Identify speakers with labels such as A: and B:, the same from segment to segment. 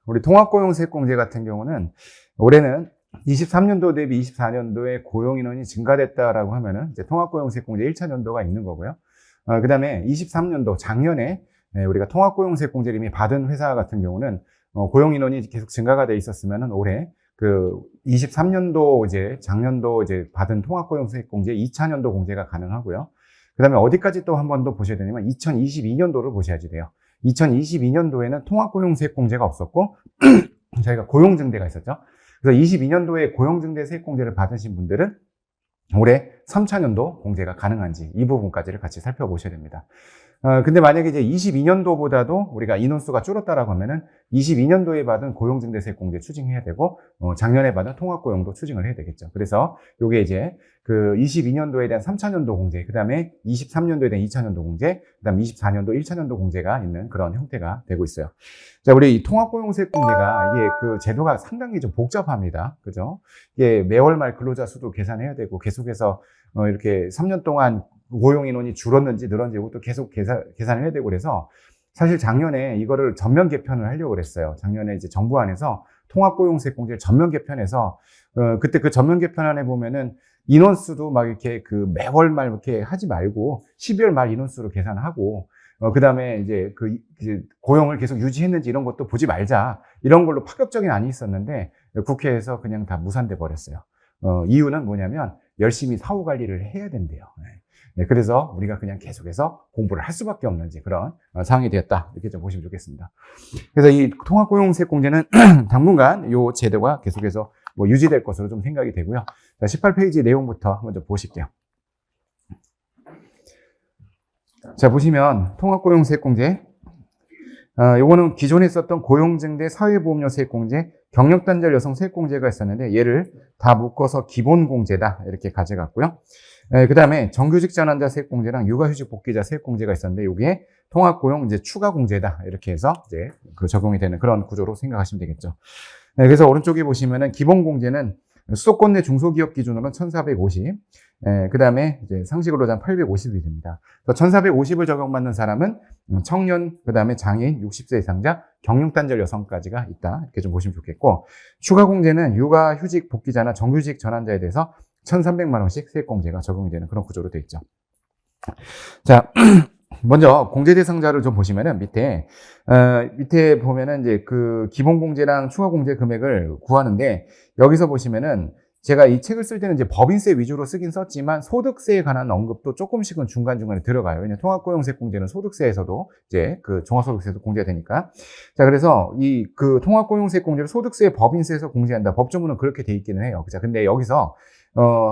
A: 우리 통합고용세액공제 같은 경우는 올해는 23년도 대비 24년도에 고용인원이 증가됐다라고 하면은 이제 통합고용세액공제 1차 년도가 있는 거고요. 그 다음에 23년도 작년에 우리가 통합고용세액공제를 이미 받은 회사 같은 경우는 고용인원이 계속 증가가 돼 있었으면은 올해 그 23년도 이제 작년도 이제 받은 통합고용세액공제 2차 년도 공제가 가능하고요. 그 다음에 어디까지 또 한 번 더 보셔야 되냐면 2022년도를 보셔야지 돼요. 2022년도에는 통합고용세액공제가 없었고 저희가 고용증대가 있었죠. 그래서 22년도에 고용증대 세액공제를 받으신 분들은 올해 3차 년도 공제가 가능한지 이 부분까지를 같이 살펴보셔야 됩니다. 근데 만약에 이제 22년도보다도 우리가 인원수가 줄었다라고 하면은 22년도에 받은 고용증대세액공제 추징해야 되고, 작년에 받은 통합고용도 추징을 해야 되겠죠. 그래서 요게 이제 그 22년도에 대한 3차 년도 공제, 그 다음에 23년도에 대한 2차 년도 공제, 그 다음에 24년도 1차 년도 공제가 있는 그런 형태가 되고 있어요. 자, 우리 이 통합고용세액공제가 이게 그 제도가 상당히 좀 복잡합니다. 그죠? 이게 매월 말 근로자 수도 계산해야 되고, 계속해서 이렇게 3년 동안 고용 인원이 줄었는지 늘었는지 이것도 계속 계산을 해야 되고 그래서 사실 작년에 이거를 전면 개편을 하려고 그랬어요. 작년에 이제 정부 안에서 통합고용세액공제를 전면 개편해서 그때 그 전면 개편안에 보면은 인원수도 막 이렇게 그 매월 말 이렇게 하지 말고 12월 말 인원수로 계산하고 그 다음에 이제 이제 고용을 계속 유지했는지 이런 것도 보지 말자 이런 걸로 파격적인 안이 있었는데 국회에서 그냥 다 무산돼 버렸어요. 이유는 뭐냐면 열심히 사후 관리를 해야 된대요. 네, 그래서 우리가 그냥 계속해서 공부를 할 수밖에 없는 그런 상황이 되었다. 이렇게 좀 보시면 좋겠습니다. 그래서 이 통합고용세액공제는 당분간 이 제도가 계속해서 뭐 유지될 것으로 좀 생각이 되고요. 자, 18페이지 내용부터 먼저 보실게요. 자, 보시면 통합고용세액공제. 요거는 기존에 썼던 고용증대 사회보험료 세액공제, 경력단절 여성 세액공제가 있었는데 얘를 다 묶어서 기본공제다 이렇게 가져갔고요. 그 다음에 정규직 전환자 세액공제랑 육아휴직 복귀자 세액공제가 있었는데 여기에 통합고용 이제 추가공제다 이렇게 해서 이제 그 적용이 되는 그런 구조로 생각하시면 되겠죠. 그래서 오른쪽에 보시면은 기본공제는 수도권 내 중소기업 기준으로는 1,450, 그 다음에 이제 상시근로자는 850이 됩니다. 1,450을 적용받는 사람은 청년, 그 다음에 장애인, 60세 이상자, 경력단절 여성까지가 있다. 이렇게 좀 보시면 좋겠고, 추가공제는 육아휴직 복귀자나 정규직 전환자에 대해서 1,300만 원씩 세액공제가 적용이 되는 그런 구조로 되어 있죠. 자, 먼저 공제 대상자를 좀 보시면은 밑에 보면은 이제 그 기본공제랑 추가공제 금액을 구하는데 여기서 보시면은 제가 이 책을 쓸 때는 이제 법인세 위주로 쓰긴 썼지만 소득세에 관한 언급도 조금씩은 중간중간에 들어가요. 왜냐면 통합고용세액공제는 소득세에서도 이제 그 종합소득세도 공제가 되니까. 자, 그래서 이 그 통합고용세액공제를 소득세 법인세에서 공제한다. 법조문은 그렇게 돼 있기는 해요. 자, 근데 여기서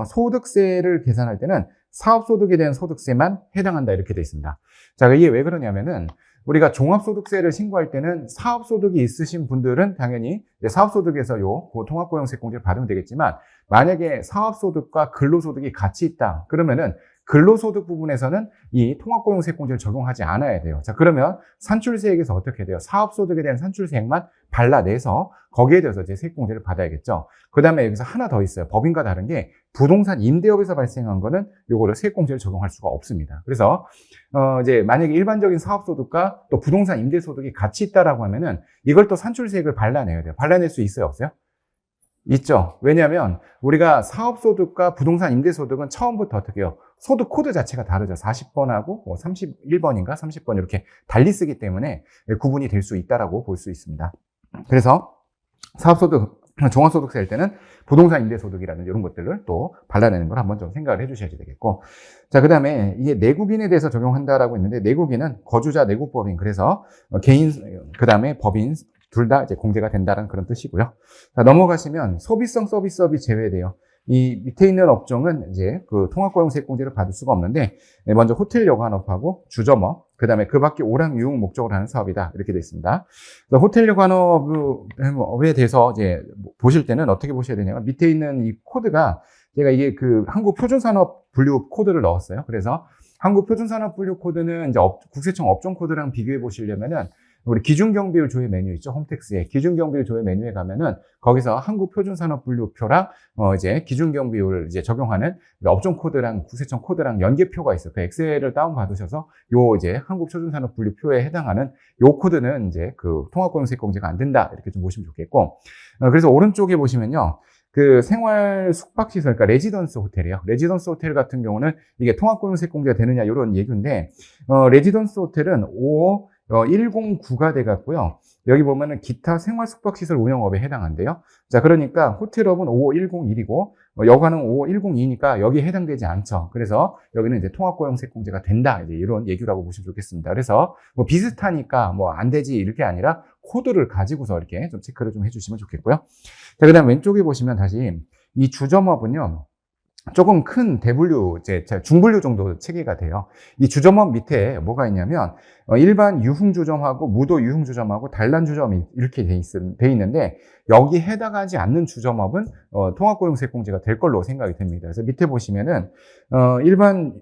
A: 소득세를 계산할 때는 사업소득에 대한 소득세만 해당한다 이렇게 돼 있습니다. 자, 이게 왜 그러냐면은 우리가 종합소득세를 신고할 때는 사업소득이 있으신 분들은 당연히 사업소득에서 그 통합고용세액공제를 받으면 되겠지만 만약에 사업소득과 근로소득이 같이 있다 그러면은 근로소득 부분에서는 이 통합고용세액공제를 적용하지 않아야 돼요. 자, 그러면 산출세액에서 어떻게 돼요? 사업소득에 대한 산출세액만 발라내서 거기에 대해서 이제 세액공제를 받아야겠죠. 그 다음에 여기서 하나 더 있어요. 법인과 다른 게 부동산 임대업에서 발생한 거는 요거를 세액공제를 적용할 수가 없습니다. 그래서 이제 만약에 일반적인 사업소득과 또 부동산 임대소득이 같이 있다라고 하면은 이걸 또 산출세액을 발라내야 돼요. 발라낼 수 있어요, 없어요? 있죠. 왜냐하면 우리가 사업소득과 부동산 임대소득은 처음부터 어떻게 해요? 소득 코드 자체가 다르죠. 40번하고 31번인가 30번 이렇게 달리 쓰기 때문에 구분이 될 수 있다라고 볼 수 있습니다. 그래서 사업소득, 종합소득세 할 때는 부동산 임대소득이라는 이런 것들을 또 발라내는 걸 한번 좀 생각을 해주셔야 되겠고. 자, 그 다음에 이게 내국인에 대해서 적용한다라고 했는데 내국인은 거주자 내국법인, 그래서 개인, 그 다음에 법인 둘 다 이제 공제가 된다는 그런 뜻이고요. 자, 넘어가시면 소비성 서비스업이 제외돼요. 이 밑에 있는 업종은 이제 그 통합고용세액공제를 받을 수가 없는데 먼저 호텔 여관업하고 주점업, 그 다음에 그 밖에 오락 유흥 목적으로 하는 사업이다 이렇게 되어 있습니다. 호텔 여관업에 대해서 이제 보실 때는 어떻게 보셔야 되냐면 밑에 있는 이 코드가 제가 이게 그 한국표준산업 분류 코드를 넣었어요. 그래서 한국표준산업 분류 코드는 이제 국세청 업종 코드랑 비교해 보시려면은 우리 기준경비율 조회 메뉴 있죠? 홈택스에 기준경비율 조회 메뉴에 가면은 거기서 한국표준산업분류표랑 이제 기준경비율을 이제 적용하는 업종 코드랑 국세청 코드랑 연계표가 있어요. 그 엑셀을 다운 받으셔서 요 이제 한국표준산업분류표에 해당하는 요 코드는 이제 그 통합고용세액공제가 안 된다 이렇게 좀 보시면 좋겠고, 그래서 오른쪽에 보시면요. 그 생활 숙박시설, 그러니까 레지던스 호텔이에요. 레지던스 호텔 같은 경우는 이게 통합고용세액공제가 되느냐 이런 얘기인데, 레지던스 호텔은 5.109가 돼갖고요. 여기 보면은 기타 생활 숙박시설 운영업에 해당한대요. 자, 그러니까 호텔업은 5.101이고 여관은 5.102니까 여기에 해당되지 않죠. 그래서 여기는 이제 통합고용세액공제가 된다. 이제 이런 얘기라고 보시면 좋겠습니다. 그래서 뭐 비슷하니까 뭐 안 되지 이렇게 아니라 코드를 가지고서 이렇게 좀 체크를 좀 해주시면 좋겠고요. 자, 그다음 왼쪽에 보시면 다시 이 주점업은요. 조금 큰 대분류, 이제 중분류 정도 체계가 돼요. 이 주점업 밑에 뭐가 있냐면, 일반 유흥주점하고 무도 유흥주점하고 단란주점이 이렇게 돼 있는데, 여기 해당하지 않는 주점업은, 통합고용세액공제가 될 걸로 생각이 됩니다. 그래서 밑에 보시면은, 일반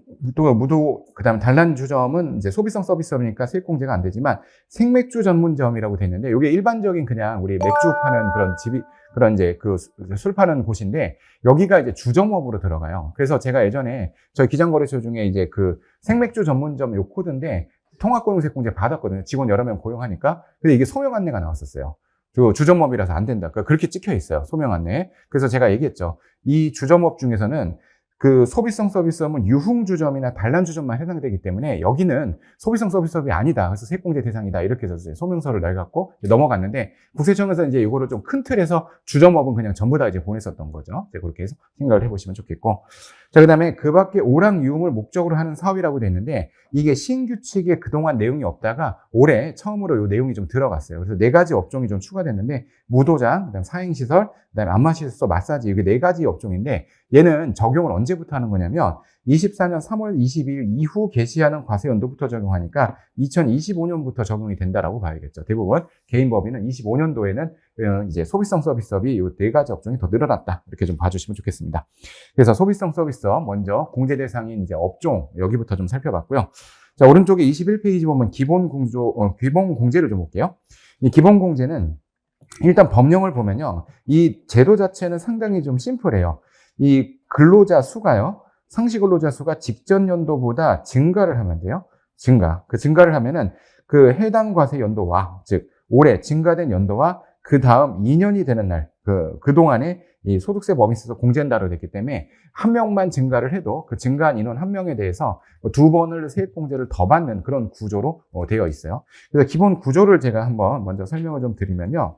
A: 무도, 그 다음 단란주점은 이제 소비성 서비스업이니까 세액공제가 안 되지만, 생맥주 전문점이라고 돼 있는데, 이게 일반적인 그냥 우리 맥주 파는 그런 집이, 그런 이제 그 술 파는 곳인데 여기가 이제 주점업으로 들어가요. 그래서 제가 예전에 저희 기장거래소 중에 이제 그 생맥주 전문점 요 코드인데 통합고용세액공제 받았거든요. 직원 여러 명 고용하니까. 근데 이게 소명 안내가 나왔었어요. 주점업이라서 안 된다. 그렇게 찍혀 있어요. 소명 안내. 그래서 제가 얘기했죠. 이 주점업 중에서는 그 소비성 서비스업은 유흥주점이나 단란주점만 해당되기 때문에 여기는 소비성 서비스업이 아니다. 그래서 세액공제 대상이다. 이렇게 해서 소명서를 내갖고 넘어갔는데 국세청에서 이제 이거를 좀 큰 틀에서 주점업은 그냥 전부 다 이제 보냈었던 거죠. 이제 그렇게 해서 생각을 해보시면 좋겠고. 자, 그 다음에 그 밖에 오락 유흥을 목적으로 하는 사업이라고 돼 있는데 이게 신규칙에 그동안 내용이 없다가 올해 처음으로 이 내용이 좀 들어갔어요. 그래서 4가지 업종이 좀 추가됐는데 무도장, 그다음 사행시설, 그다음에 안마시설, 마사지 이게 4가지 업종인데 얘는 적용을 언제부터 하는 거냐면 24년 3월 22일 이후 개시하는 과세연도부터 적용하니까 2025년부터 적용이 된다라고 봐야겠죠. 대부분 개인법인은 25년도에는 이제 소비성 서비스업이 이 4가지 업종이 더 늘어났다. 이렇게 좀 봐주시면 좋겠습니다. 그래서 소비성 서비스업 먼저 공제 대상인 이제 업종 여기부터 좀 살펴봤고요. 자, 오른쪽에 21페이지 보면 기본 공제를 좀 볼게요. 이 기본 공제는 일단 법령을 보면요. 이 제도 자체는 상당히 좀 심플해요. 이 근로자 수가요. 상시 근로자 수가 직전 연도보다 증가를 하면 돼요. 그 증가를 하면은 그 해당 과세 연도와, 즉, 올해 증가된 연도와 그 다음 2년이 되는 날, 그동안에 이 소득세 법인에 있어서 공제한다로 됐기 때문에 한 명만 증가를 해도 그 증가한 인원 한 명에 대해서 2번을 세액공제를 더 받는 그런 구조로 되어 있어요. 그래서 기본 구조를 제가 한번 먼저 설명을 좀 드리면요.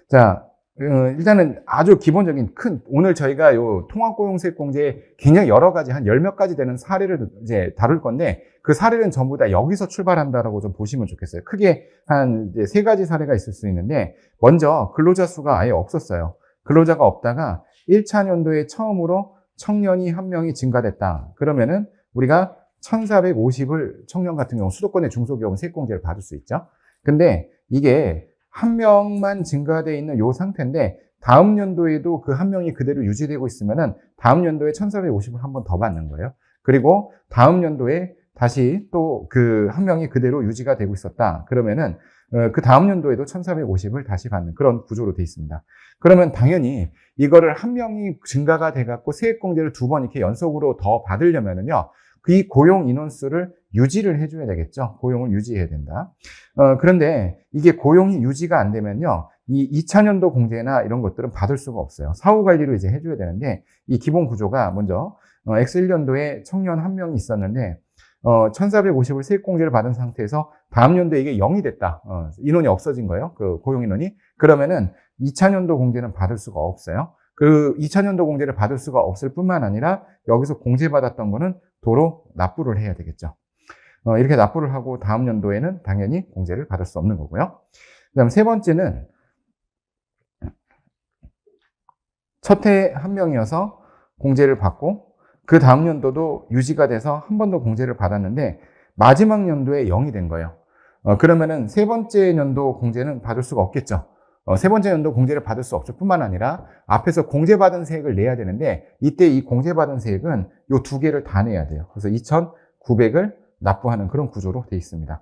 A: 자, 일단은 아주 기본적인 오늘 저희가 요 통합고용세액공제 굉장히 여러 가지, 한 10몇 가지 되는 사례를 이제 다룰 건데, 그 사례는 전부 다 여기서 출발한다라고 좀 보시면 좋겠어요. 크게 한 이제 3가지 사례가 있을 수 있는데, 먼저 근로자 수가 아예 없었어요. 근로자가 없다가 1차 연도에 처음으로 청년이 한 명이 증가됐다. 그러면은 우리가 1,450을 청년 같은 경우 수도권의 중소기업은 세액공제를 받을 수 있죠. 근데 이게 한 명만 증가되어 있는 요 상태인데 다음 연도에도 그 한 명이 그대로 유지되고 있으면은 다음 연도에 1,450을 한 번 더 받는 거예요. 그리고 다음 연도에 다시 또 그 한 명이 그대로 유지가 되고 있었다. 그러면은 그 다음 연도에도 1,450을 다시 받는 그런 구조로 되어 있습니다. 그러면 당연히 이거를 한 명이 증가가 돼갖고 세액공제를 2번 이렇게 연속으로 더 받으려면은요. 이 고용 인원수를 유지를 해줘야 되겠죠. 고용을 유지해야 된다. 그런데 이게 고용이 유지가 안 되면요. 이 2차년도 공제나 이런 것들은 받을 수가 없어요. 사후 관리를 이제 해줘야 되는데 이 기본 구조가 먼저 X1년도에 청년 한 명이 있었는데 1,450을 세액공제를 받은 상태에서 다음 연도에 이게 0이 됐다. 인원이 없어진 거예요. 그 고용 인원이. 그러면은 2차년도 공제는 받을 수가 없어요. 그 2차년도 공제를 받을 수가 없을 뿐만 아니라 여기서 공제받았던 거는 도로 납부를 해야 되겠죠. 이렇게 납부를 하고 다음 연도에는 당연히 공제를 받을 수 없는 거고요. 그 다음 3번째는 첫 해 한 명이어서 공제를 받고 그 다음 연도도 유지가 돼서 한 번 더 공제를 받았는데 마지막 연도에 0이 된 거예요. 그러면은 3번째 연도 공제는 받을 수가 없겠죠. 3번째 연도 공제를 받을 수 없을 뿐만 아니라 앞에서 공제받은 세액을 내야 되는데 이때 이 공제받은 세액은 요 2개를 다 내야 돼요. 그래서 2,900을 납부하는 그런 구조로 되어 있습니다.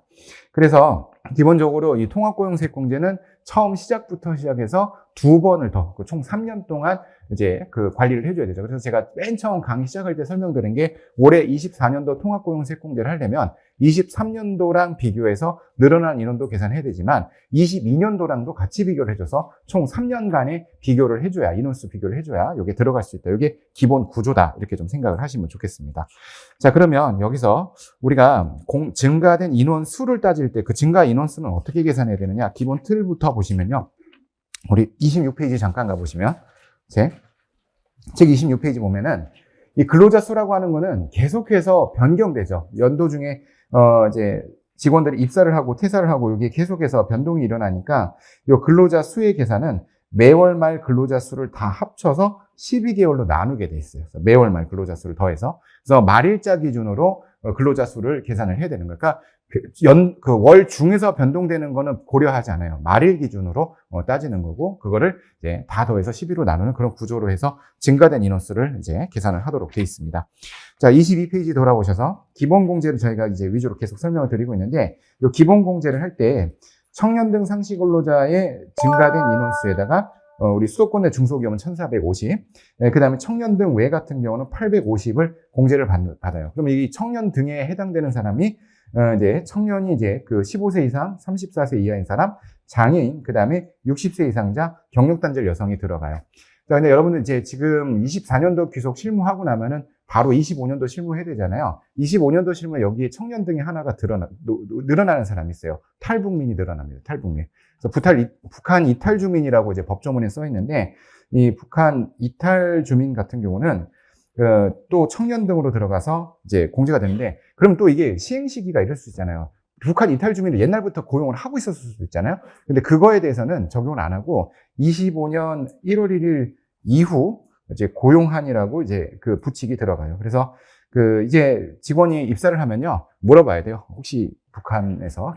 A: 그래서 기본적으로 이 통합고용세액공제는 처음 시작부터 시작해서 2번을 더, 총 3년 동안 이제 그 관리를 해줘야 되죠. 그래서 제가 맨 처음 강의 시작할 때 설명드린 게 올해 24년도 통합고용세액공제를 하려면 23년도랑 비교해서 늘어난 인원도 계산해야 되지만 22년도랑도 같이 비교를 해줘서 총 3년간의 비교를 해줘야, 인원수 비교를 해줘야 이게 들어갈 수 있다. 이게 기본 구조다. 이렇게 좀 생각을 하시면 좋겠습니다. 자, 그러면 여기서 우리가 증가된 인원수를 따질 때 그 증가 인원수는 어떻게 계산해야 되느냐? 기본 틀부터 보시면요. 우리 26페이지 잠깐 가보시면 책 26페이지 보면은 이 근로자 수라고 하는 거는 계속해서 변경되죠. 연도 중에 이제 직원들이 입사를 하고 퇴사를 하고 이게 계속해서 변동이 일어나니까 이 근로자 수의 계산은 매월 말 근로자 수를 다 합쳐서 12개월로 나누게 돼 있어요. 그래서 매월 말 근로자 수를 더해서 그래서 말일자 기준으로 근로자 수를 계산을 해야 되는 거예요. 그러니까 월 중에서 변동되는 거는 고려하지 않아요. 말일 기준으로 따지는 거고, 그거를 이제 다 더해서 12로 나누는 그런 구조로 해서 증가된 인원수를 이제 계산을 하도록 되어 있습니다. 자, 22페이지 돌아오셔서 기본공제를 저희가 이제 위주로 계속 설명을 드리고 있는데, 이 기본공제를 할 때 청년 등 상시 근로자의 증가된 인원수에다가 우리 수도권 내 중소기업은 1450, 그 다음에 청년 등 외 같은 경우는 850을 공제를 받아요. 그럼 이 청년 등에 해당되는 사람이 이제 청년이 이제 그 15세 이상, 34세 이하인 사람, 장애인, 그 다음에 60세 이상자, 경력단절 여성이 들어가요. 자, 근데 여러분들 이제 지금 24년도 귀속 실무하고 나면은 바로 25년도 실무해야 되잖아요. 25년도 실무 여기에 청년 등의 하나가 늘어나는 사람이 있어요. 탈북민이 늘어납니다. 탈북민. 그래서 북한 이탈 주민이라고 이제 법조문에 써 있는데, 이 북한 이탈 주민 같은 경우는 또 청년 등으로 들어가서 이제 공제가 되는데, 그럼 또 이게 시행 시기가 이럴 수 있잖아요. 북한 이탈 주민을 옛날부터 고용을 하고 있었을 수도 있잖아요. 근데 그거에 대해서는 적용을 안 하고 25년 1월 1일 이후 이제 고용한이라고 이제 그 부칙이 들어가요. 그래서 그 이제 직원이 입사를 하면요, 물어봐야 돼요. 혹시 북한에서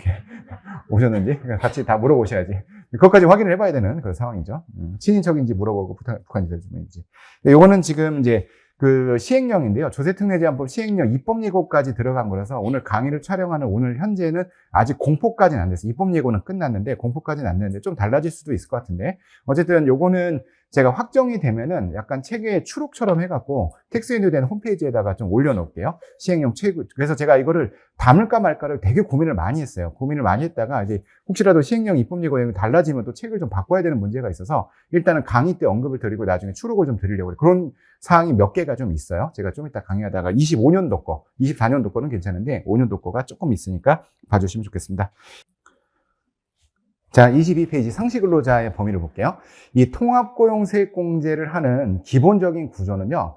A: 오셨는지 같이 다 물어보셔야지. 그것까지 확인을 해봐야 되는 그런 상황이죠. 친인척인지 물어보고 북한 이탈 주민인지. 요거는 지금 이제 그 시행령인데요. 조세특례제한법 시행령 입법 예고까지 들어간 거라서 오늘 강의를 촬영하는 오늘 현재는 아직 공포까지는 안 됐어요. 입법 예고는 끝났는데 공포까지는 안 됐는데 좀 달라질 수도 있을 것 같은데, 어쨌든 요거는 제가 확정이 되면은 약간 책의 추록처럼 해갖고 텍스트인도 된 홈페이지에다가 좀 올려놓을게요. 시행령 책. 그래서 제가 이거를 담을까 말까를 되게 고민을 많이 했어요. 고민을 많이 했다가 이제 혹시라도 시행령 입법 예고가 달라지면 또 책을 좀 바꿔야 되는 문제가 있어서 일단은 강의 때 언급을 드리고 나중에 추록을 좀 드리려고 해요. 그런 사항이 몇 개가 좀 있어요. 제가 좀 이따 강의하다가 25년도 거, 24년도 거는 괜찮은데 5년도 거가 조금 있으니까 봐주시면 좋겠습니다. 자, 22페이지 상시근로자의 범위를 볼게요. 이 통합고용세액공제를 하는 기본적인 구조는요,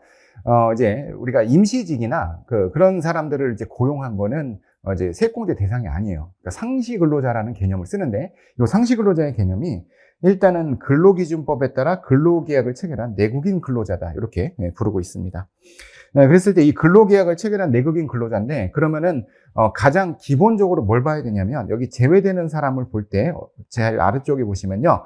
A: 이제 우리가 임시직이나 그런 사람들을 이제 고용한 거는 이제 세액공제 대상이 아니에요. 그러니까 상시근로자라는 개념을 쓰는데, 이 상시근로자의 개념이 일단은 근로기준법에 따라 근로계약을 체결한 내국인 근로자다. 이렇게 부르고 있습니다. 그랬을 때 이 근로계약을 체결한 내국인 근로자인데, 그러면은 가장 기본적으로 뭘 봐야 되냐면, 여기 제외되는 사람을 볼 때 제일 아래쪽에 보시면요,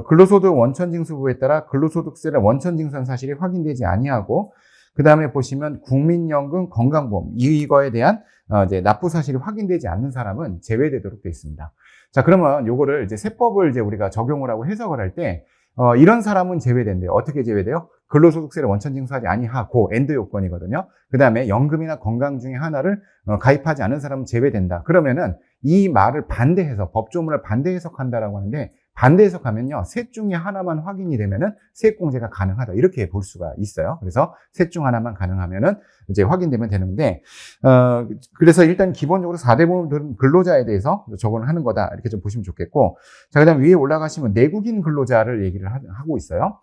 A: 근로소득 원천징수부에 따라 근로소득세를 원천징수한 사실이 확인되지 아니하고, 그 다음에 보시면 국민연금, 건강보험 이거에 대한 이제 납부 사실이 확인되지 않는 사람은 제외되도록 되어 있습니다. 자, 그러면 요거를 이제 세법을 이제 우리가 적용을 하고 해석을 할 때 이런 사람은 제외된대요. 어떻게 제외돼요? 근로소득세를 원천징수하지 아니하고 엔드 요건이거든요. 그 다음에 연금이나 건강 중에 하나를 가입하지 않은 사람은 제외된다. 그러면은 이 말을 반대해서 법조문을 반대 해석한다라고 하는데, 반대 해석하면요, 셋 중에 하나만 확인이 되면은 세액공제가 가능하다. 이렇게 볼 수가 있어요. 그래서 셋 중 하나만 가능하면은 이제 확인되면 되는데, 그래서 일단 기본적으로 4대 보험 근로자에 대해서 적용을 하는 거다. 이렇게 좀 보시면 좋겠고. 자, 그 다음 위에 올라가시면 내국인 근로자를 얘기를 하고 있어요.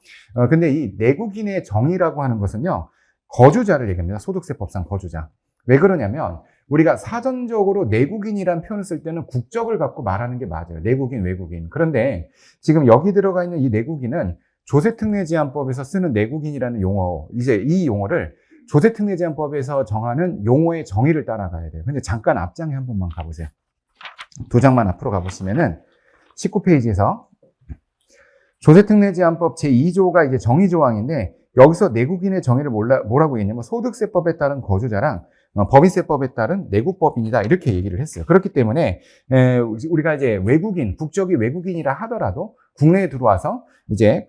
A: 근데 이 내국인의 정의라고 하는 것은요, 거주자를 얘기합니다. 소득세법상 거주자. 왜 그러냐면, 우리가 사전적으로 내국인이란 표현을 쓸 때는 국적을 갖고 말하는 게 맞아요. 내국인, 외국인. 그런데 지금 여기 들어가 있는 이 내국인은 조세특례제한법에서 쓰는 내국인이라는 용어, 이제 이 용어를 조세특례제한법에서 정하는 용어의 정의를 따라가야 돼요. 근데 잠깐 앞장에 한 번만 가보세요. 두 장만 앞으로 가보시면은 19페이지에서 조세특례제한법 제2조가 이제 정의조항인데, 여기서 내국인의 정의를 뭐라고 했냐면 소득세법에 따른 거주자랑 법인세법에 따른 내국법인이다 이렇게 얘기를 했어요. 그렇기 때문에 우리가 이제 외국인, 국적이 외국인이라 하더라도 국내에 들어와서 이제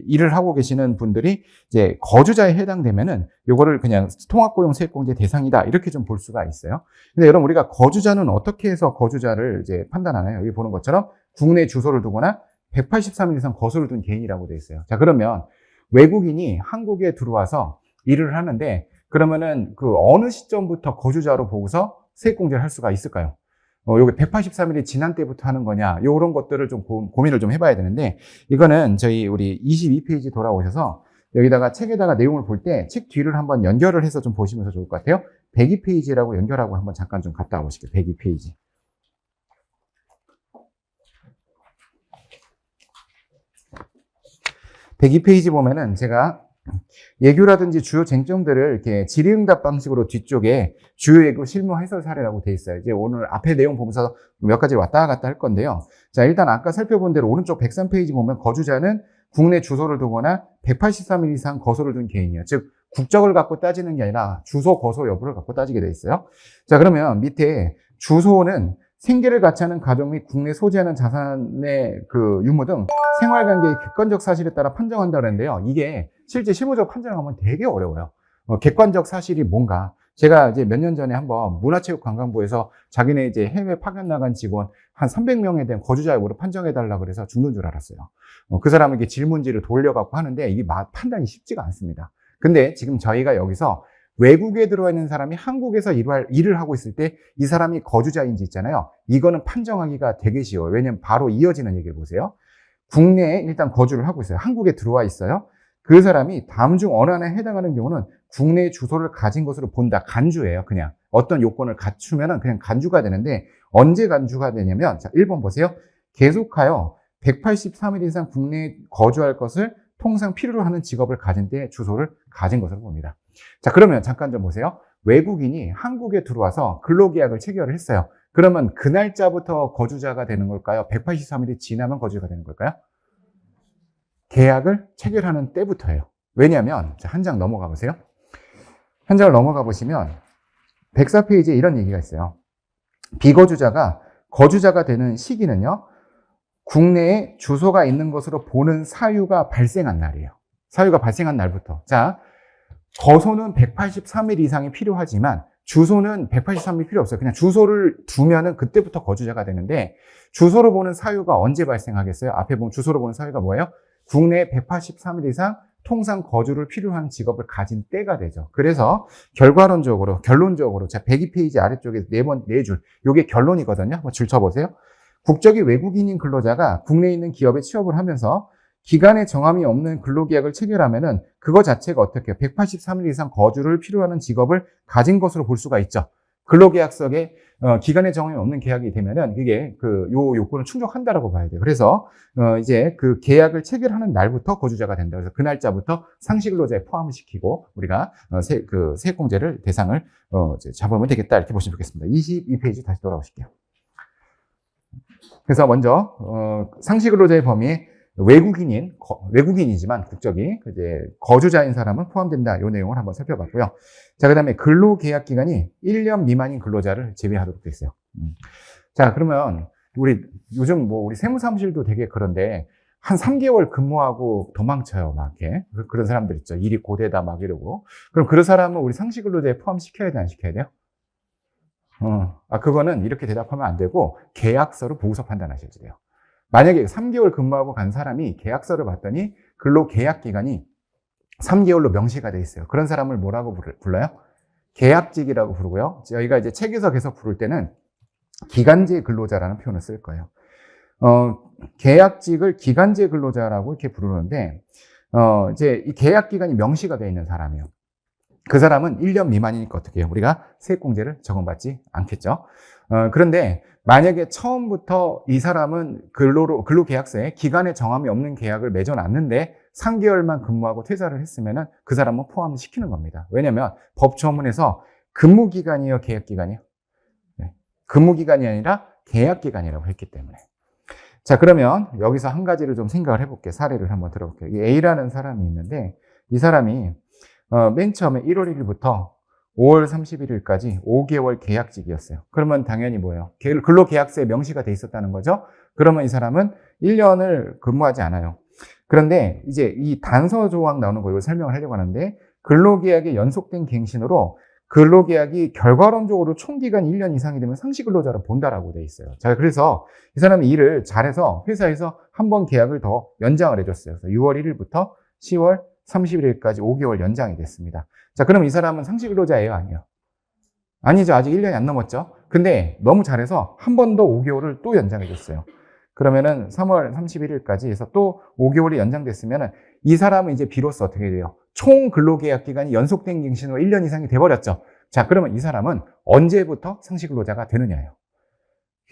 A: 일을 하고 계시는 분들이 이제 거주자에 해당되면은 요거를 그냥 통합고용 세액공제 대상이다 이렇게 좀 볼 수가 있어요. 근데 여러분 우리가 거주자는 어떻게 해서 거주자를 이제 판단하나요? 여기 보는 것처럼 국내 주소를 두거나 183일 이상 거소를 둔 개인이라고 되어 있어요. 자, 그러면 외국인이 한국에 들어와서 일을 하는데 그러면은 그 어느 시점부터 거주자로 보고서 세액공제를 할 수가 있을까요? 요게 183일이 지난 때부터 하는 거냐, 요런 것들을 좀 고민을 좀 해봐야 되는데, 이거는 우리 22페이지 돌아오셔서 여기다가 책에다가 내용을 볼 때 책 뒤를 한번 연결을 해서 좀 보시면서 좋을 것 같아요. 102페이지라고 연결하고 한번 잠깐 좀 갔다 와보실게요. 102페이지. 102페이지 보면은 제가 예규라든지 주요 쟁점들을 이렇게 질의응답 방식으로 뒤쪽에 주요 예규 실무 해설 사례라고 돼 있어요. 이제 오늘 앞에 내용 보면서 몇 가지 왔다 갔다 할 건데요. 자, 일단 아까 살펴본 대로 오른쪽 103페이지 보면 거주자는 국내 주소를 두거나 183일 이상 거소를 둔 개인이에요. 즉, 국적을 갖고 따지는 게 아니라 주소 거소 여부를 갖고 따지게 돼 있어요. 자, 그러면 밑에 주소는 생계를 같이 하는 가족 및 국내 소지하는 자산의 그 유무 등 생활관계의 객관적 사실에 따라 판정한다 그랬는데요. 이게 실제 실무적 판정하면 되게 어려워요. 객관적 사실이 뭔가. 제가 이제 몇 년 전에 한번 문화체육관광부에서 자기네 이제 해외 파견 나간 직원 한 300명에 대한 거주자 여부를 판정해달라 그래서 죽는 줄 알았어요. 그 사람에게 질문지를 돌려갖고 하는데 이게 판단이 쉽지가 않습니다. 근데 지금 저희가 여기서 외국에 들어와 있는 사람이 한국에서 일을 하고 있을 때 이 사람이 거주자인지 있잖아요. 이거는 판정하기가 되게 쉬워요. 왜냐면 바로 이어지는 얘기를 보세요. 국내에 일단 거주를 하고 있어요. 한국에 들어와 있어요. 그 사람이 다음 중 어느 하나에 해당하는 경우는 국내 주소를 가진 것으로 본다. 간주예요. 그냥 어떤 요건을 갖추면은 그냥 간주가 되는데 언제 간주가 되냐면 자, 1번 보세요. 계속하여 183일 이상 국내에 거주할 것을 통상 필요로 하는 직업을 가진 때 주소를 가진 것으로 봅니다. 자, 그러면 잠깐 좀 보세요. 외국인이 한국에 들어와서 근로계약을 체결을 했어요. 그러면 그 날짜부터 거주자가 되는 걸까요? 183일이 지나면 거주자가 되는 걸까요? 계약을 체결하는 때부터예요. 왜냐하면 한 장 넘어가 보세요. 한 장을 넘어가 보시면 104페이지에 이런 얘기가 있어요. 비거주자가 거주자가 되는 시기는요. 국내에 주소가 있는 것으로 보는 사유가 발생한 날이에요. 사유가 발생한 날부터. 자, 거소는 183일 이상이 필요하지만 주소는 183일 필요 없어요. 그냥 주소를 두면은 그때부터 거주자가 되는데 주소로 보는 사유가 언제 발생하겠어요? 앞에 보면 주소로 보는 사유가 뭐예요? 국내에 183일 이상 통상 거주를 필요한 직업을 가진 때가 되죠. 그래서 결론적으로 자 102페이지 아래쪽에 네 줄, 이게 결론이거든요. 한번 줄 쳐보세요. 국적이 외국인인 근로자가 국내에 있는 기업에 취업을 하면서 기간에 정함이 없는 근로계약을 체결하면은 그거 자체가 어떻게 해요? 183일 이상 거주를 필요하는 직업을 가진 것으로 볼 수가 있죠. 근로계약서에 기간에 정함이 없는 계약이 되면은 그게 요 요건을 충족한다라고 봐야 돼요. 그래서 이제 그 계약을 체결하는 날부터 거주자가 된다. 그래서 그 날짜부터 상시근로자에 포함을 시키고 우리가 세액공제를 대상을 이제 잡으면 되겠다 이렇게 보시면 좋겠습니다. 22페이지 다시 돌아오실게요. 그래서 먼저 상시근로자의 범위에 외국인이지만 국적이 이제 거주자인 사람은 포함된다. 이 내용을 한번 살펴봤고요. 자, 그다음에 근로계약 기간이 1년 미만인 근로자를 제외하도록 되어 있어요. 자, 그러면 우리 요즘 우리 세무사무실도 되게 그런데 한 3개월 근무하고 도망쳐요, 막 이렇게. 그런 사람들 있죠. 일이 고되다 막 이러고. 그럼 그런 사람은 우리 상시근로자에 포함시켜야 돼, 안 시켜야 돼요? 그거는 이렇게 대답하면 안 되고 계약서로 보고서 판단하셔야 돼요. 만약에 3개월 근무하고 간 사람이 계약서를 봤더니 근로계약 기간이 3개월로 명시가 돼 있어요. 그런 사람을 뭐라고 불러요? 계약직이라고 부르고요. 저희가 이제 책에서 계속 부를 때는 기간제 근로자라는 표현을 쓸 거예요. 계약직을 기간제 근로자라고 이렇게 부르는데, 이제 이 계약 기간이 명시가 돼 있는 사람이에요. 그 사람은 1년 미만이니까 어떻게 해요? 우리가 세액공제를 적용받지 않겠죠. 그런데 만약에 처음부터 이 사람은 근로계약서에 기간에 정함이 없는 계약을 맺어놨는데 3개월만 근무하고 퇴사를 했으면은 그 사람은 포함을 시키는 겁니다. 왜냐면 법조문에서 근무기간이요, 계약기간이요? 네. 근무기간이 아니라 계약기간이라고 했기 때문에. 자, 그러면 여기서 한 가지를 좀 생각을 해볼게요. 사례를 한번 들어볼게요. A라는 사람이 있는데 이 사람이 맨 처음에 1월 1일부터 5월 31일까지 5개월 계약직이었어요. 그러면 당연히 뭐예요? 근로계약서에 명시가 돼 있었다는 거죠. 그러면 이 사람은 1년을 근무하지 않아요. 그런데 이제 이 단서 조항 나오는 거 이걸 설명을 하려고 하는데, 근로계약의 연속된 갱신으로 근로계약이 결과론적으로 총기간 1년 이상이 되면 상시 근로자로 본다라고 돼 있어요. 자, 그래서 이 사람이 일을 잘해서 회사에서 한 번 계약을 더 연장을 해줬어요. 그래서 6월 1일부터 10월 31일까지 5개월 연장이 됐습니다. 자, 그럼 이 사람은 상시 근로자예요? 아니요? 아니죠. 아직 1년이 안 넘었죠. 근데 너무 잘해서 한 번 더 5개월을 또 연장해줬어요. 그러면은 3월 31일까지 해서 또 5개월이 연장됐으면은 이 사람은 이제 비로소 어떻게 돼요? 총 근로계약 기간이 연속된 갱신으로 1년 이상이 돼버렸죠. 자, 그러면 이 사람은 언제부터 상시 근로자가 되느냐예요.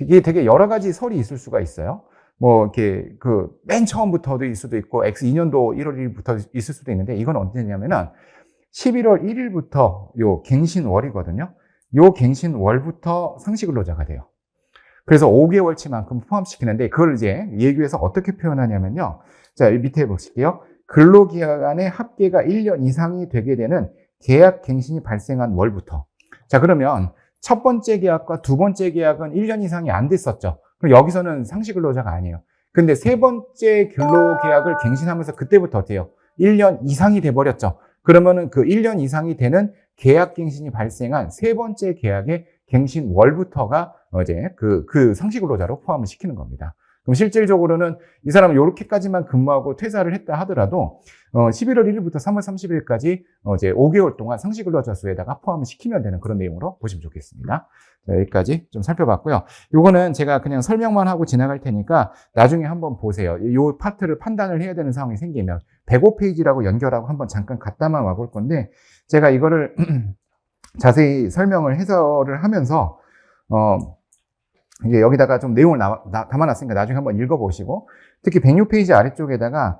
A: 이게 되게 여러 가지 설이 있을 수가 있어요. 뭐, 이렇게, 맨 처음부터일 수도 있고, X2년도 1월 1일부터 있을 수도 있는데, 이건 언제냐면은 11월 1일부터 요 갱신월이거든요. 요 갱신월부터 상시 근로자가 돼요. 그래서 5개월치만큼 포함시키는데, 그걸 이제 예규에서 어떻게 표현하냐면요. 자, 밑에 보실게요. 근로기간의 합계가 1년 이상이 되게 되는 계약 갱신이 발생한 월부터. 자, 그러면 첫 번째 계약과 두 번째 계약은 1년 이상이 안 됐었죠. 그럼 여기서는 상시 근로자가 아니에요. 근데 세 번째 근로계약을 갱신하면서 그때부터 어때요? 1년 이상이 돼버렸죠. 그러면은 그 1년 이상이 되는 계약 갱신이 발생한 세 번째 계약의 갱신 월부터가 이제 그 상시 근로자로 포함을 시키는 겁니다. 그럼 실질적으로는 이 사람은 이렇게까지만 근무하고 퇴사를 했다 하더라도 11월 1일부터 3월 30일까지 이제 5개월 동안 상시 근로자 수에다가 포함을 시키면 되는 그런 내용으로 보시면 좋겠습니다. 자, 여기까지 좀 살펴봤고요. 요거는 제가 그냥 설명만 하고 지나갈 테니까 나중에 한번 보세요. 이 파트를 판단을 해야 되는 상황이 생기면 105페이지라고 연결하고 한번 잠깐 갔다만 와볼 건데, 제가 이거를 자세히 설명을 해설을 하면서 이제 여기다가 좀 내용을 담아놨으니까 나중에 한번 읽어보시고, 특히 106페이지 아래쪽에다가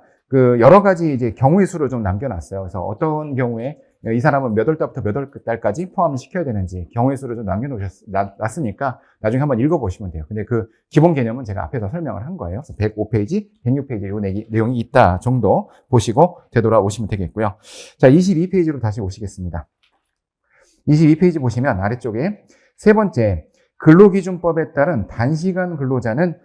A: 여러 가지 이제 경우의 수를 좀 남겨놨어요. 그래서 어떤 경우에 이 사람은 몇 월 달부터 몇 월 달까지 포함을 시켜야 되는지 경우의 수를 좀 남겨놨으니까 나중에 한번 읽어보시면 돼요. 근데 그 기본 개념은 제가 앞에서 설명을 한 거예요. 그래서 105페이지, 106페이지에 이 내용이 있다 정도 보시고 되돌아오시면 되겠고요. 자, 22페이지로 다시 오시겠습니다. 22페이지 보시면 아래쪽에 세 번째, 근로기준법에 따른 단시간 근로자는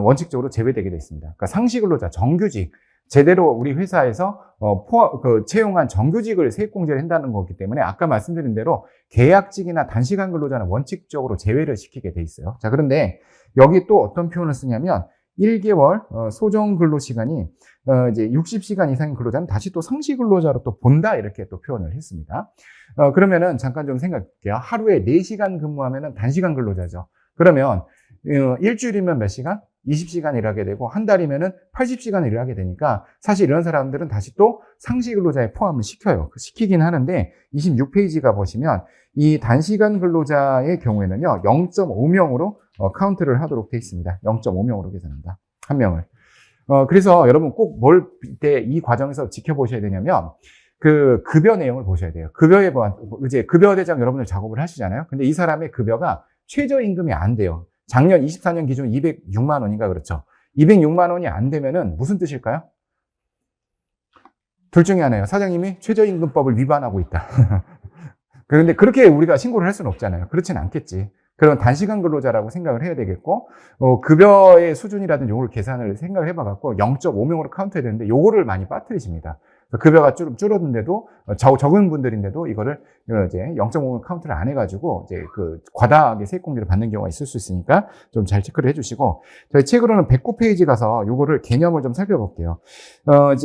A: 원칙적으로 제외되게 되어 있습니다. 그러니까 상시 근로자, 정규직, 제대로 우리 회사에서 채용한 정규직을 세액공제를 한다는 거기 때문에 아까 말씀드린 대로 계약직이나 단시간 근로자는 원칙적으로 제외를 시키게 돼 있어요. 자, 그런데 여기 또 어떤 표현을 쓰냐면 1개월 소정 근로시간이 이제 60시간 이상인 근로자는 다시 또 상시 근로자로 또 본다, 이렇게 또 표현을 했습니다. 그러면은 잠깐 좀 생각할게요. 하루에 4시간 근무하면은 단시간 근로자죠. 그러면 일주일이면 몇 시간? 20시간 일하게 되고, 한 달이면은 80시간 일하게 되니까 사실 이런 사람들은 다시 또 상시 근로자에 포함을 시키긴 하는데, 26페이지가 보시면 이 단시간 근로자의 경우에는요 0.5명으로 카운트를 하도록 되어 있습니다. 0.5명으로 계산한다, 한 명을. 그래서 여러분 꼭 뭘 이 과정에서 지켜보셔야 되냐면 급여 내용을 보셔야 돼요. 급여에 이제 급여 대장 여러분들 작업을 하시잖아요. 근데 이 사람의 급여가 최저임금이 안 돼요. 작년 24년 기준 206만 원인가 그렇죠. 206만 원이 안 되면은 무슨 뜻일까요? 둘 중에 하나예요. 사장님이 최저임금법을 위반하고 있다. 그런데 그렇게 우리가 신고를 할 수는 없잖아요. 그렇진 않겠지. 그런 단시간 근로자라고 생각을 해야 되겠고, 급여의 수준이라든지 요걸 계산을 생각을 해봐갖고 0.5명으로 카운트해야 되는데 요거를 많이 빠뜨리십니다. 급여가 줄어든데도, 적은 분들인데도 이거를 이제 0.5명 카운트를 안 해가지고 이제 과다하게 세액공제를 받는 경우가 있을 수 있으니까 좀 잘 체크를 해주시고, 저희 책으로는 109페이지 가서 요거를 개념을 좀 살펴볼게요.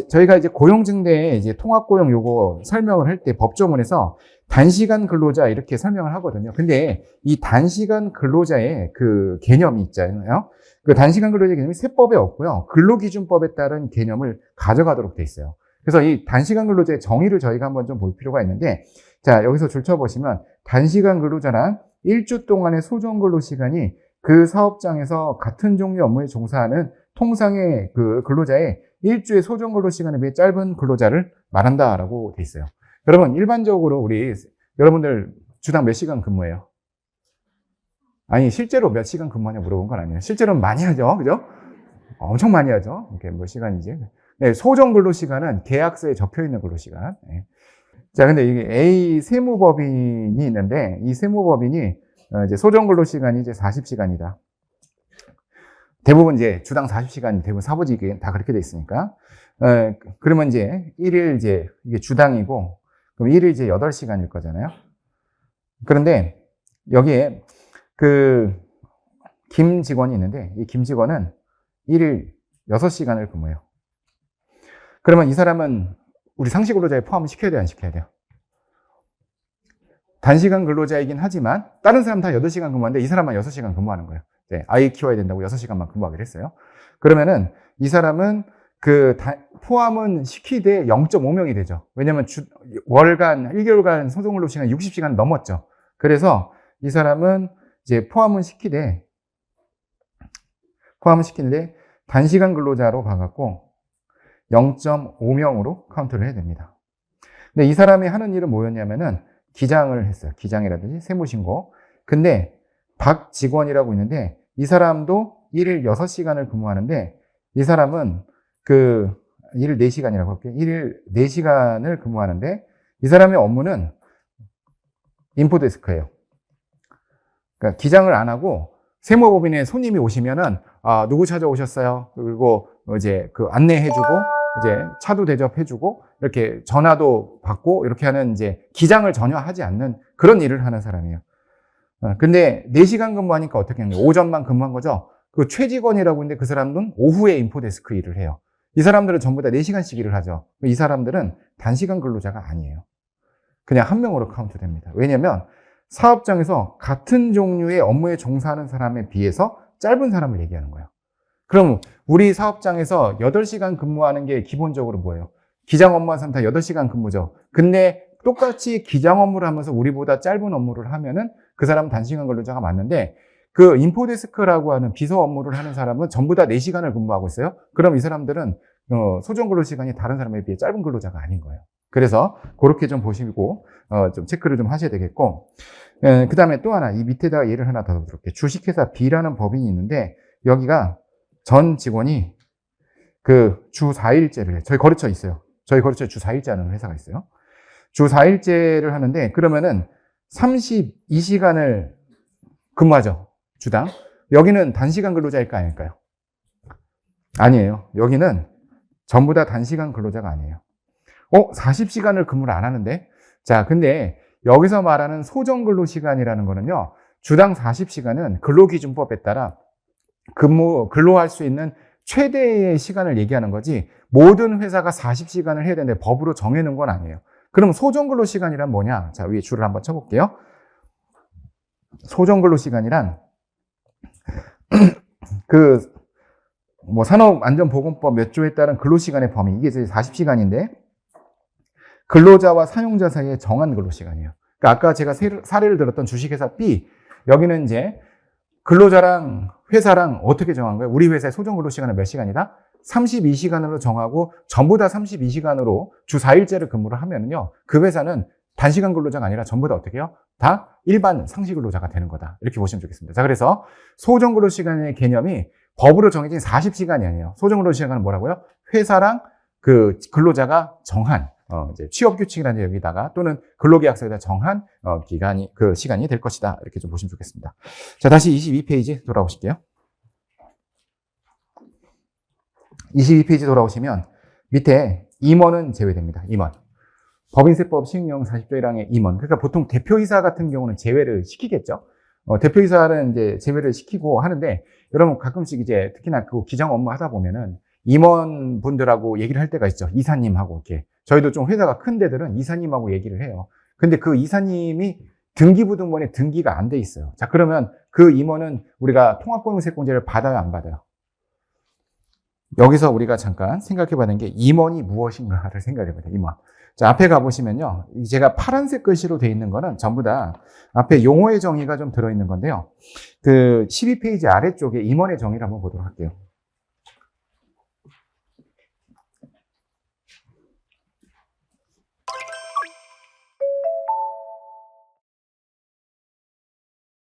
A: 저희가 이제 고용증대에 이제 통합고용 요거 설명을 할 때 법조문에서 단시간 근로자 이렇게 설명을 하거든요. 근데 이 단시간 근로자의 개념이 있잖아요. 단시간 근로자 개념이 세법에 없고요. 근로기준법에 따른 개념을 가져가도록 돼 있어요. 그래서 이 단시간 근로자의 정의를 저희가 한번 좀 볼 필요가 있는데, 자, 여기서 줄쳐보시면 단시간 근로자란 1주 동안의 소정 근로 시간이 그 사업장에서 같은 종류 업무에 종사하는 통상의 근로자의 1주의 소정 근로 시간에 비해 짧은 근로자를 말한다라고 돼 있어요. 여러분, 일반적으로 여러분들 주당 몇 시간 근무해요? 아니, 실제로 몇 시간 근무하냐 물어본 건 아니에요. 실제로는 많이 하죠. 그죠? 엄청 많이 하죠. 이게 몇 시간이지? 네, 소정 근로 시간은 계약서에 적혀 있는 근로 시간. 네. 자, 근데 이게 A 세무법인이 있는데, 이 세무법인이 이제 소정근로시간이 이제 40시간이다. 대부분 이제 주당 40시간이 대부분 사무직이 다 그렇게 돼 있으니까. 그러면 이제 1일 이제 이게 주당이고, 그럼 1일 이제 8시간일 거잖아요. 그런데 여기에 김 직원이 있는데, 이 김 직원은 1일 6시간을 근무해요. 그러면 이 사람은 우리 상시 근로자에 포함을 시켜야 돼요, 안 시켜야 돼요? 단시간 근로자이긴 하지만 다른 사람 다 8시간 근무하는데 이 사람만 6시간 근무하는 거예요. 네, 아이 키워야 된다고 6시간만 근무하기로 했어요. 그러면은 이 사람은 포함은 시키되 0.5명이 되죠. 왜냐면 월간 1개월간 소정근로 시간 60시간 넘었죠. 그래서 이 사람은 이제 포함은 시키되 단시간 근로자로 봐갖고 0.5명으로 카운트를 해야 됩니다. 근데 이 사람이 하는 일은 뭐였냐면은 기장을 했어요. 기장이라든지 세무신고. 근데 박 직원이라고 있는데 이 사람도 1일 6시간을 근무하는데 이 사람은 일일 4시간이라고 할게요. 1일 4시간을 근무하는데 이 사람의 업무는 인포데스크예요. 그러니까 기장을 안 하고 세무법인에 손님이 오시면은 누구 찾아오셨어요? 그리고 이제 안내해주고 이제 차도 대접해주고 이렇게 전화도 받고 이렇게 하는 이제 기장을 전혀 하지 않는 그런 일을 하는 사람이에요. 근데 4시간 근무하니까 어떻게 하냐? 오전만 근무한 거죠. 최직원이라고 있는데 그 사람은 오후에 인포데스크 일을 해요. 이 사람들은 전부 다 4시간씩 일을 하죠. 이 사람들은 단시간 근로자가 아니에요. 그냥 한 명으로 카운트됩니다. 왜냐면 사업장에서 같은 종류의 업무에 종사하는 사람에 비해서 짧은 사람을 얘기하는 거예요. 그럼 우리 사업장에서 8시간 근무하는 게 기본적으로 뭐예요? 기장 업무하는 사람 다 8시간 근무죠. 근데 똑같이 기장 업무를 하면서 우리보다 짧은 업무를 하면은 그 사람은 단시간 근로자가 맞는데 인포데스크라고 하는 비서 업무를 하는 사람은 전부 다 4시간을 근무하고 있어요. 그럼 이 사람들은 소정 근로 시간이 다른 사람에 비해 짧은 근로자가 아닌 거예요. 그래서 그렇게 좀 보시고 좀 체크를 좀 하셔야 되겠고, 그 다음에 또 하나 이 밑에다가 예를 하나 더 들을게요. 주식회사 B라는 법인이 있는데 여기가 전 직원이 주 4일제를 해요. 저희 거래처에 있어요. 저희 거래처에 주 4일제 하는 회사가 있어요. 주 4일제를 하는데 그러면은 32시간을 근무하죠. 주당. 여기는 단시간 근로자일까 아닐까요? 아니에요. 여기는 전부 다 단시간 근로자가 아니에요. 40시간을 근무를 안 하는데? 자, 근데 여기서 말하는 소정 근로 시간이라는 거는요, 주당 40시간은 근로기준법에 따라 근로할 수 있는 최대의 시간을 얘기하는 거지, 모든 회사가 40시간을 해야 되는데 법으로 정해놓은 건 아니에요. 그럼 소정 근로 시간이란 뭐냐? 자, 위에 줄을 한번 쳐볼게요. 소정 근로 시간이란 산업안전보건법 몇 조에 따른 근로시간의 범위, 이게 이제 40시간인데, 근로자와 사용자 사이의 정한 근로시간이에요. 그러니까 아까 제가 사례를 들었던 주식회사 B, 여기는 이제 근로자랑 회사랑 어떻게 정한 거예요? 우리 회사의 소정 근로시간은 몇 시간이다? 32시간으로 정하고 전부 다 32시간으로 주 4일제를 근무를 하면은요, 그 회사는 단시간 근로자가 아니라 전부 다 어떻게 해요? 다 일반 상시 근로자가 되는 거다. 이렇게 보시면 좋겠습니다. 자, 그래서 소정 근로시간의 개념이 법으로 정해진 40시간이 아니에요. 소정 근로시간은 뭐라고요? 회사랑 근로자가 정한 이제 취업규칙이라는 여기다가 또는 근로계약서에다 정한 시간이 될 것이다. 이렇게 좀 보시면 좋겠습니다. 자, 다시 22페이지 돌아오실게요. 22페이지 돌아오시면 밑에 임원은 제외됩니다. 임원. 법인세법 시행령 40조 1항의 임원. 그러니까 보통 대표이사 같은 경우는 제외를 시키겠죠. 대표이사는 이제 제외를 시키고 하는데, 여러분 가끔씩 이제 특히나 기장 업무 하다 보면은 임원분들하고 얘기를 할 때가 있죠. 이사님하고 이렇게. 저희도 좀 회사가 큰 데들은 이사님하고 얘기를 해요. 근데 그 이사님이 등기부등본에 등기가 안 돼 있어요. 자, 그러면 그 임원은 우리가 통합고용세공제를 받아요, 안 받아요? 여기서 우리가 잠깐 생각해 봐야 되는 게 임원이 무엇인가를 생각해 봐야 돼요, 임원. 자, 앞에 가보시면요. 제가 파란색 글씨로 되어 있는 거는 전부 다 앞에 용어의 정의가 좀 들어있는 건데요. 12페이지 아래쪽에 임원의 정의를 한번 보도록 할게요.